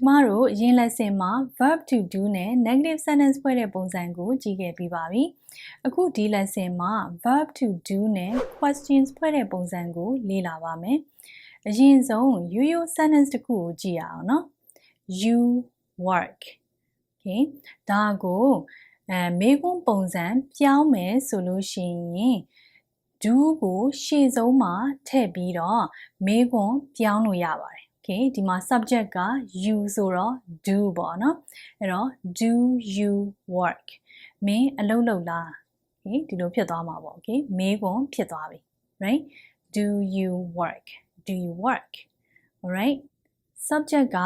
ကျမတို့အရင် lesson မှာ verb to do နဲ့ negative sentence ဖွဲ့တဲ့ပုံစံကိုကြည့်ခဲ့ပြီးပါပြီ။အခုဒီ lesson မှာ verb to do နဲ့ questions ဖွဲ့တဲ့ပုံစံကိုလေ့လာပါမယ်။အရင်ဆုံးရိုးရိုး sentence တစ်ခုကိုကြည့်ရအောင်နော်။ You work. Okay ဒါကိုမေးခွန်းပုံစံပြောင်းမယ်ဆိုလို့ရှိရင် do ကိုရှေ့ဆုံးမှာထည့်ပြီးတော့မေးခွန်းပြောင်းလို့ရပါတယ်။ Okay ဒီမှာ subject က you ဆိုတော့ do ပေါ့နော်။အဲ့တော့ do you work မင်းအလုပ်လုပ်လား။ Okay ဒီလိုဖြစ်သွားမှာပေါ့။ Okay မေးခွန်းဖြစ်သွားပြီ right? Do you work? Do you work? Alright? subject က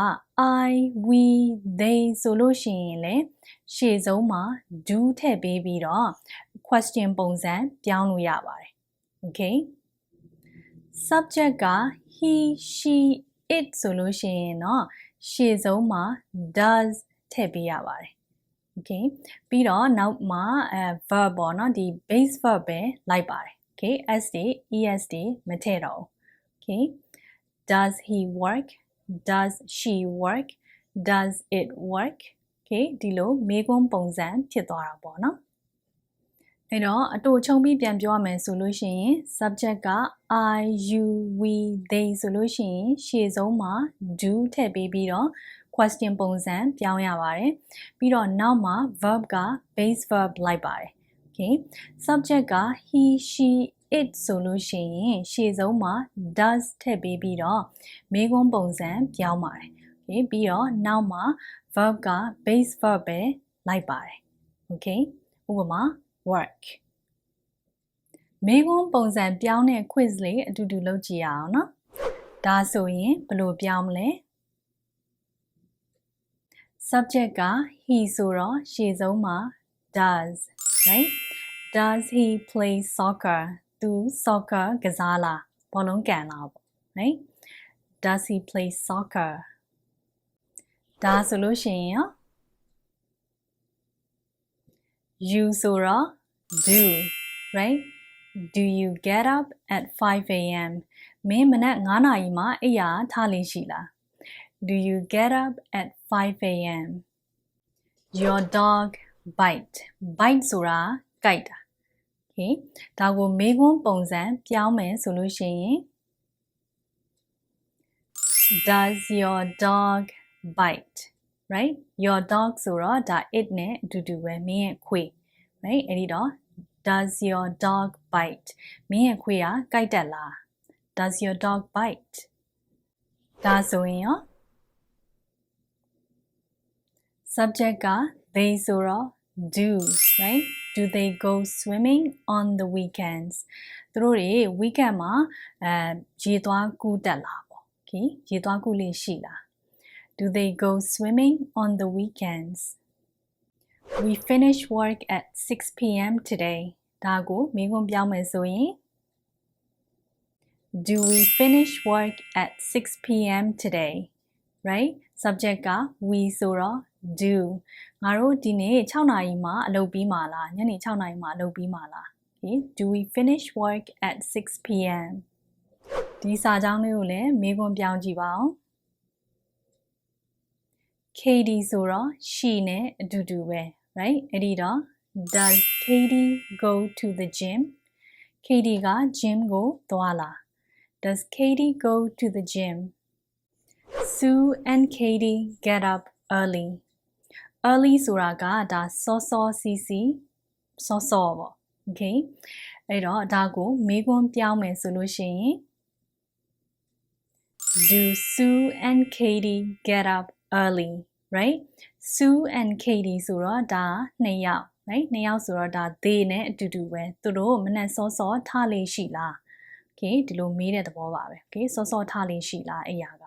I, we, they ဆိုလို့ရှိရင်လေရှေ့ဆုံးမှာ do ထည့်ပေးပြီးတော့ question ပုံစံပြောင်းလို့ရပါတယ်။ Okay? subject က he, she, it ဆိုလို့ရှိရင်တော့ရှေ့ဆုံးမှာ does ထည့်ပေးရပါတယ် Okay ပြီးတော့နောက်မှာ verb ပေါ့နော်ဒီ base verb ပဲလိုက်ပါတယ် Okay s တွေ es တွေမထည့်တော့ဘူး Okay does he work does she work does it work Okay ဒီလိုမေးခွန်းပုံစံဖြစ်သွားတာပေါ့နော်အဲ့တော့အတူချုံပြီးပြန်ပြောရမယ်ဆိုလို့ရှိရင် subject က I, you, we, they ဆိုလို့ရှိရင်ရှေ့ဆုံးမှာ do ထည့်ပေးပြီးတော့ question ပုံစံပြောင်းရပါတယ်ပြီးတော့နောက်မှာ verb က base verb လိုက်ပါတယ် Okay subject က he, she, it ဆိုလို့ရှိရင်ရှေ့ဆုံးမှာ does ထည့်ပေးပြီးတော့မေးခွန်းပုံစံပြောင်းပါတယ် Okay ပြီးတော့နောက်မှာ verb က base verb ပဲလိုက်ပါတယ် Okay ဥပမာ work မေးခွန်းပုံစံပြောင်းတဲ့ quiz လေးအတူတူလုပ်ကြည့်ရအောင်နော်ဒါဆိုရင်ဘယ်လိုပြောင်းမလဲ subject က he ဆိုတော့ရှေ့ဆုံးမှာ does right does he play soccer သူ soccer ကစားလားဘောလုံးကန်လားပေါ့ right does he play soccer ဒါဆိုလို့ရှိရင်ရော you ဆိုတော့ do right do you get up at 5 a.m. မင်းမနက်9နာရီမှာအိပ်ယာထလေးရှိလား do you get up at 5 a.m. your dog bite bite ဆိုတာကိုက်တာ okay ဒါကိုမေးခွန်းပုံစံပြောင်းမယ်ဆိုလို့ရှိရင် does your dog bite right your dog ဆိုတော့ဒါ it နဲ့အတူတူပဲမင်းရဲ့ခွေး right အဲ့ဒီတော့ does your dog bite မင်းရဲ့ခွေးကကိုက်တက်လား does your dog bite ဒါဆိုရင်ရော subject က they ဆိုတော့ do right do they go swimming on the weekends သူတို့တွေ weekend မှာရေသွားကူးတက်လားပေါ့ okay ရေသွားကူးလေးရှိလား do they go swimming on the weekends we finish work at 6 p.m. today ဒါကိုမေးခွန်းပြောင်းမယ်ဆိုရင် do we finish work at 6 p.m. today right subject က we ဆိုတော့ do ငါတို့ဒီနေ့6နာရီမှာအလုပ်ပြီးမှာလားညနေ6နာရီမှာအလုပ်ပြီးမှာလား okay do we finish work at 6 p.m. ဒီစာကြောင်းလေးကိုလည်းမေးခွန်းပြောင်းကြည့်ပါဦး Katie ဆိုတော့ she နဲ့အတူတူပဲ right အဲ့ဒီတော့ does Katie go to the gym Katie က gym ကိုသွားလား does Katie go to the gym Sue and Katie get up early early ဆိုတာကဒါစောစောစီစီစောစောပေါ့ okay အဲ့တော့ဒါကိုမေးခွန်းပြောင်းမယ်ဆိုလို့ရှိရင် do Sue and Katie get up early right Sue and Katie ဆိုတော့ဒါနှစ်ယောက် right နှစ်ယောက်ဆိုတော့ဒါ they နဲ့အတူတူပဲသူတို့မနက်စောစောထလေးရှိလား okay ဒီလိုမေးတဲ့သဘောပါပဲ okay စောစောထလေးရှိလားအဲ့ရက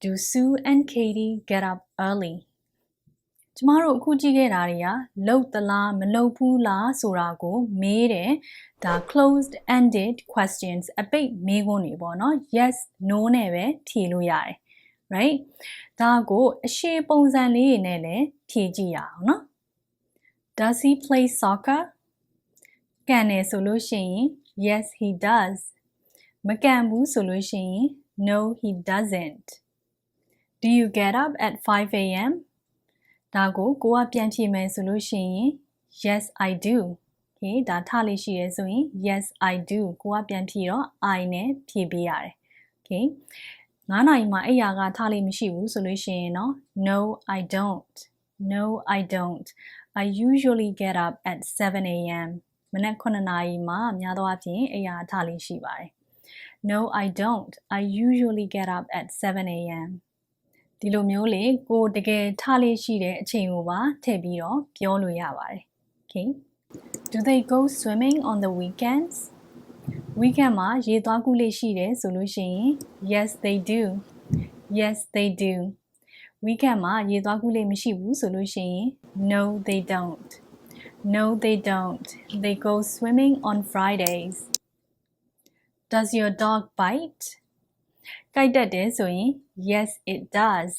do Sue and Katie get up early ကျမတို့အခုကြည့်ခဲ့တာတွေကလှုပ်သလားမလှုပ်ဘူးလားဆိုတာကိုမေးတယ်ဒါ closed ended questions အပိတ်မေးခွန်းတွေပေါ့နော် yes no နဲ့ပဲဖြေလို့ရတယ် right ဒါကိုအရှည်ပုံစံလေးတွေနဲ့လည်းဖြေကြည့်ရအောင်နော် does he play soccer ကန်တယ်ဆိုလို့ရှိရင် yes he does မကန်ဘူးဆိုလို့ရှိရင် no he doesn't Do you get up at 5 a.m. ဒါကိုကိုကပြန်ဖြေမယ်ဆိုလို့ရှိရင် Yes I do. Okay ဒါထားလေးရှိရဲဆိုရင် Yes I do ကိုကပြန်ဖြေတော့ I နဲ့ဖြေပေးရတယ် Okay 9နာရီမှာအိယာကထားလေးမရှိဘူးဆိုလို့ရှိရင်တော့ No I don't. No I don't. I usually get up at 7 a.m. မနက်9နာရီမှာများသောအားဖြင့်အိယာထားလေးရှိပါတယ် No I don't. I usually get up at 7 a.m. ဒီလိုမျိုးလေကိုတကယ်ထားလေးရှိတဲ့အချိန်ကိုပါထည့်ပြီးတော့ပြောလို့ရပါတယ် Okay Do they go swimming on the weekends Weekend မှာရေသွားကူးလေးရှိတယ်ဆိုလို့ရှိရင် Yes they do Yes they do Weekend မှာရေသွားကူးလေးမရှိဘူးဆိုလို့ရှိရင် No they don't No they don't They go swimming on Fridays Does your dog biteကိုက်တက်တယ်ဆိုရင် Yes it does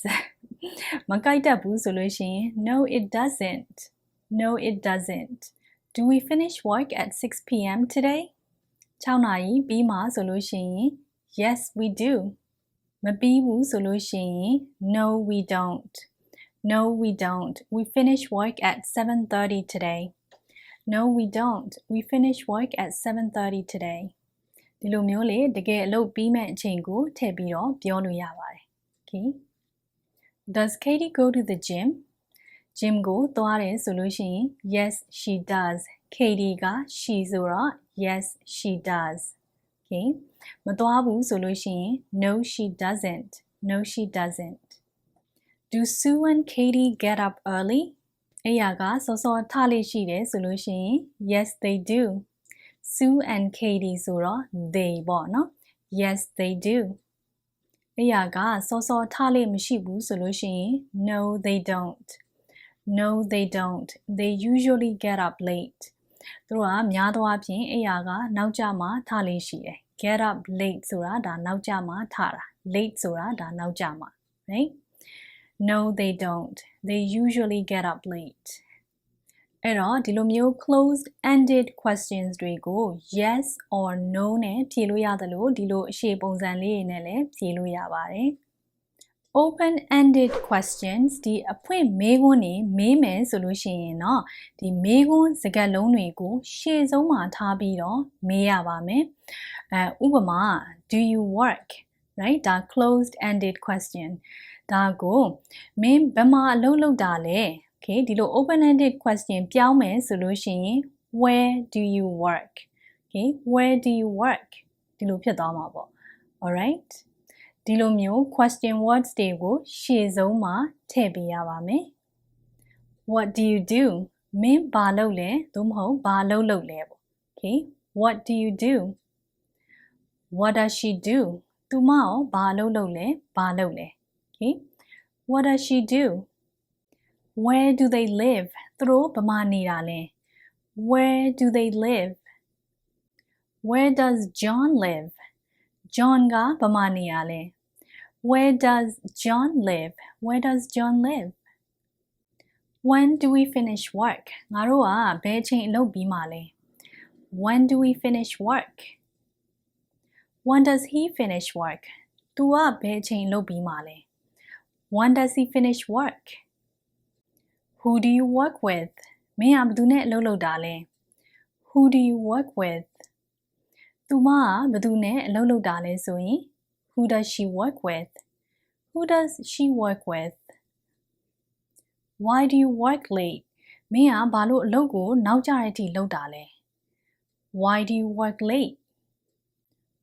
မကိုက်တက်ဘူးဆိုလို့ရှိရင် No it doesn't No it doesn't Do we finish work at 6 p.m. today 6နာရီပြီးမှဆိုလို့ရှိရင် Yes we do မပြီးဘူးဆိုလို့ရှိရင် No we don't No we don't We finish work at 7:30 today No we don't We finish work at 7:30 todayဒီလိုမျိုးလေတကယ်အလုပ်ပြီးမဲ့အချိန်ကိုထည့်ပြီးတော့ပြောလို့ရပါတယ် Okay Does Katie go to the gym Gym ကိုသွားတယ်ဆိုလို့ရှိရင် Yes she does Katie က she ဆိုတော့ Yes she does Okay မသွားဘူးဆိုလို့ရှိရင် No she doesn't No she doesn't Do Sue and Katie get up early အဲ့ရကစောစောထလေးရှိတယ်ဆိုလို့ရှိရင် Yes they do Sue and Katie ဆိုတော့ they ပေါ့နော် Yes they do အဲ့ရကစောစောထလေးမရှိဘူးဆိုလို့ရှိရင် No they don't No they don't They usually get up late သူတို့ကများသောအားဖြင့်အဲ့ရကနောက်ကျမှထလေးရှိတယ် Get up late ဆိုတာဒါနောက်ကျမှထတာ Late ဆိုတာဒါနောက်ကျမှ Right No they don't They usually get up lateအဲ့တော့ဒီလိုမျိုး closed ended questions တွေကို yes or no နဲ့ဖြေလို့ရတယ်လို့ဒီလိုအရှေ့ပုံစံလေးတွေနဲ့လည်းဖြေလို့ရပါတယ် open ended questions ဒီအဖွင့်မေးခွန်းတွေမေးမယ်ဆိုလို့ရှိရင်တော့ဒီမေးခွန်းစကားလုံးတွေကိုရှေ့ဆုံးမှာထားပြီးတော့မေးရပါမယ်ဥပမာ do you work right ဒါ closed ended question ဒါကိုမင်းဘယ်မှာအလုပ်လုပ်တာလဲOkay ဒီလို open-ended question ပြောင်းမယ်ဆိုလို့ရှိရင် Where do you work? Okay Where do you work? ဒီလိုဖြစ်သွားမှာပေါ့ Alright ဒီလိုမျိုး question words တွေကိုရှေ့ဆုံးမှာထည့်ပေးရပါမယ် What do you do? မင်းဘာလုပ်လဲသို့မဟုတ်ဘာလုပ်လဲပေါ့ Okay What do you do? What does she do? သူမရောဘာလုပ်လဲဘာလုပ်လဲ Okay What does she do? Where do they live? သူတို့ဘယ်မှာနေတာလဲ Where do they live? Where does John live? John ကဘယ်မှာနေရလဲ Where does John live? Where does John live? When do we finish work? ငါတို့ကဘယ်အချိန်အလုပ်ပြီးမှာလဲ When do we finish work? When does he finish work? သူကဘယ်အချိန်အလုပ်ပြီးမှာလဲ When does he finish work? Who do you work with? မင်းကဘယ်သူနဲ့အလုပ်လုပ်တာလဲ Who do you work with? သူမကဘယ်သူနဲ့အလုပ်လုပ်တာလဲဆိုရင် Who does she work with? Who does she work with? Why do you work late? မင်းကဘာလို့အလုပ်ကိုနောက်ကျတဲ့အထိလုပ်တာလဲ Why do you work late?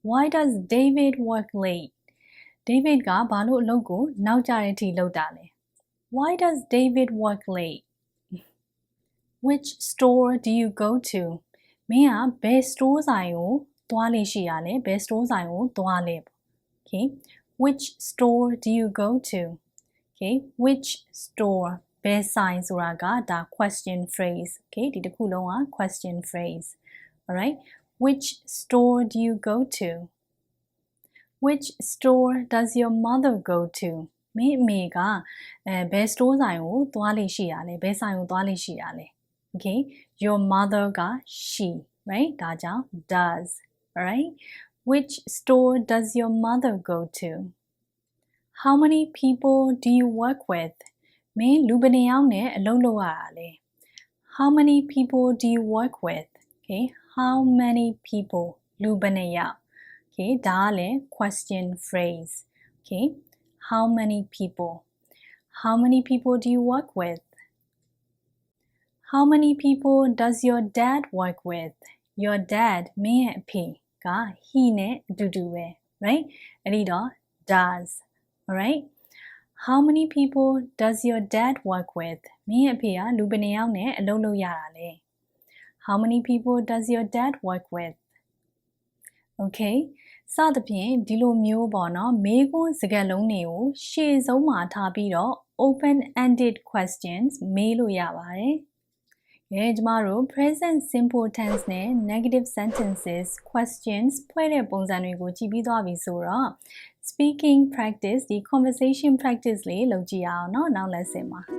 Why does David work late? David ကဘာလို့အလုပ်ကိုနောက်ကျတဲ့အထိလုပ်တာလဲWhy does David work late? Which store do you go to? မင်းကဘယ် store ဆိုင်ကိုသွားလေရှိရလဲဘယ် store ဆိုင်ကိုသွားလဲ Okay Which store do you go to? Okay Which store ဘယ်ဆိုင်ဆိုတာကဒါ question phrase Okay ဒီတစ်ခုလုံးက question phrase Alright Which store do you go to? Which store does your mother go to? မင်းအမေကဘယ် store ဆိုင်ကိုသွားလေရှိရလဲဘယ်ဆိုင်ကိုသွားလေရှိရလဲ Okay Your mother က she right ဒါကြောင့် does Alright Which store does your mother go to? How many people do you work with? မင်းလူဘယ်နှယောက်နဲ့အလုပ်လုပ်ရတာလဲ How many people do you work with? Okay, how many people? လူဘယ်နှယောက် Okay, ဒါကလည်း question phrase. Okay, how many people? How many people do you work with? How many people does your dad work with? Your dad မင်းရဲ့အဖေက he နဲ့အတူတူပဲ right? အဲ့ဒီတော့ does. Alright? How many people does your dad work with? မင်းရဲ့အဖေကလူဘယ်နှယောက်နဲ့အလုပ်လုပ်ရတာလဲ How many people does your dad work with? Okay? စသဖြင့်ဒီလိုမျိုးပေါ့နော်မေးခွန်းစကားလုံးတွေကိုရှေ့ဆုံးမှာထားပြီးတော့ open-ended questions မေးလို့ရပါတယ်။ကျမတို့ present simple tense နဲ့ negative sentences questions ဖွဲ့တဲ့ပုံစံတွေကိုကြည့်ပြီးသွားပြီဆိုတော့ speaking practice ဒီ conversation practice လေးလုပ်ကြည့်အောင်เนาะနောက် lesson မှာ